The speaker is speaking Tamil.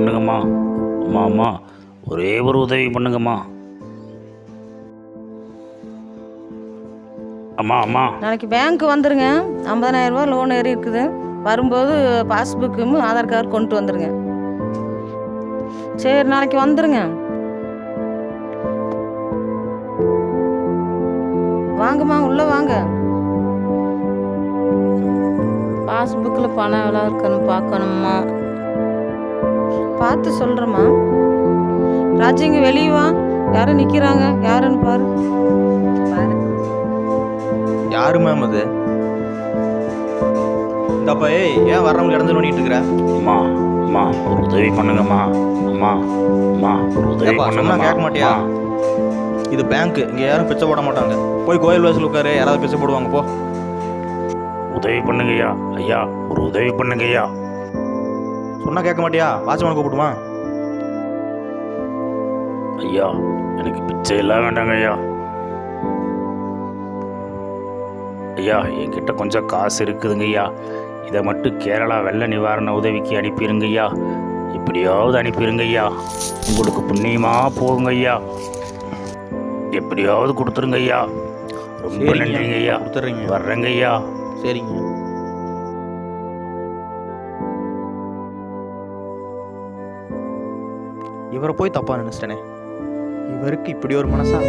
பண்ணுங்கம்மா. அம்மா அம்மா, ஒரே ஒரு உதவி பண்ணுங்கம்மா. அம்மா அம்மா. நாளைக்கு பேங்க் வந்துருங்க. 50,000 ரூபா லோன் ஏறி இருக்குது. வரும்போது பாஸ்புக்கும் ஆதார் கார்டு கொண்டு வந்துருங்க. சரி, நாளைக்கு வந்துருங்க. வாங்கம்மா, உள்ள வாங்க. பாஸ்புக்கில் பணம் எவ்வளோ இருக்குன்னு பார்க்கணுமா? பார்த்து சொல்கிறேம்மா. ராஜிங்க, வெளியே வா. யாரும் நிற்கிறாங்க, யாருன்னு பாரு. யாரு மேம் அது? இந்தப்பா, ஏன் வர்றவங்க இடத்துல பண்ணிட்டு இருக்கிற? அம்மா அம்மா, ஒரு உதவி பண்ணுங்கம்மா. அம்மா அம்மா, ஒரு உதவி ஏப்பா, சொன்னா பண்ணுங்கம்மா. கேட்க மாட்டியா? இது பேங்க், இங்க யாரும் பிச்சை போட மாட்டாங்க. போய் கோயில் வாசல் உட்காரு, யாராவது பிச்சை போடுவாங்க போ. உதவி பண்ணுங்கய்யா. ஐயா, ஒரு உதவி பண்ணுங்கய்யா. சொன்னா கேட்க மாட்டியா? வாட்ச்மேன் கூப்பிடுமா? ஐயா, எனக்கு பிச்சை எல்லாம் வேண்டாங்க ஐயா. ஐயா, என்கிட்ட கொஞ்சம் காசு இருக்குதுங்க ஐயா. இதை மட்டும் கேரளா வெள்ள நிவாரண உதவிக்கு அனுப்பிடுங்க ஐயா. எப்படியாவது அனுப்பிடுங்க ஐயா. உங்களுக்கு புண்ணியமா போகுங்க ஐயா. எப்படியாவது கொடுத்துருங்க ஐயா. ரொம்ப சரிங்க, நன்றிங்க ஐயா. கொடுத்துட்றீங்க. வர்றேங்க ஐயா. சரிங்க. இவரை போய் தப்பா நினைச்சிட்டேனே. இவருக்கு இப்படி ஒரு மனசா?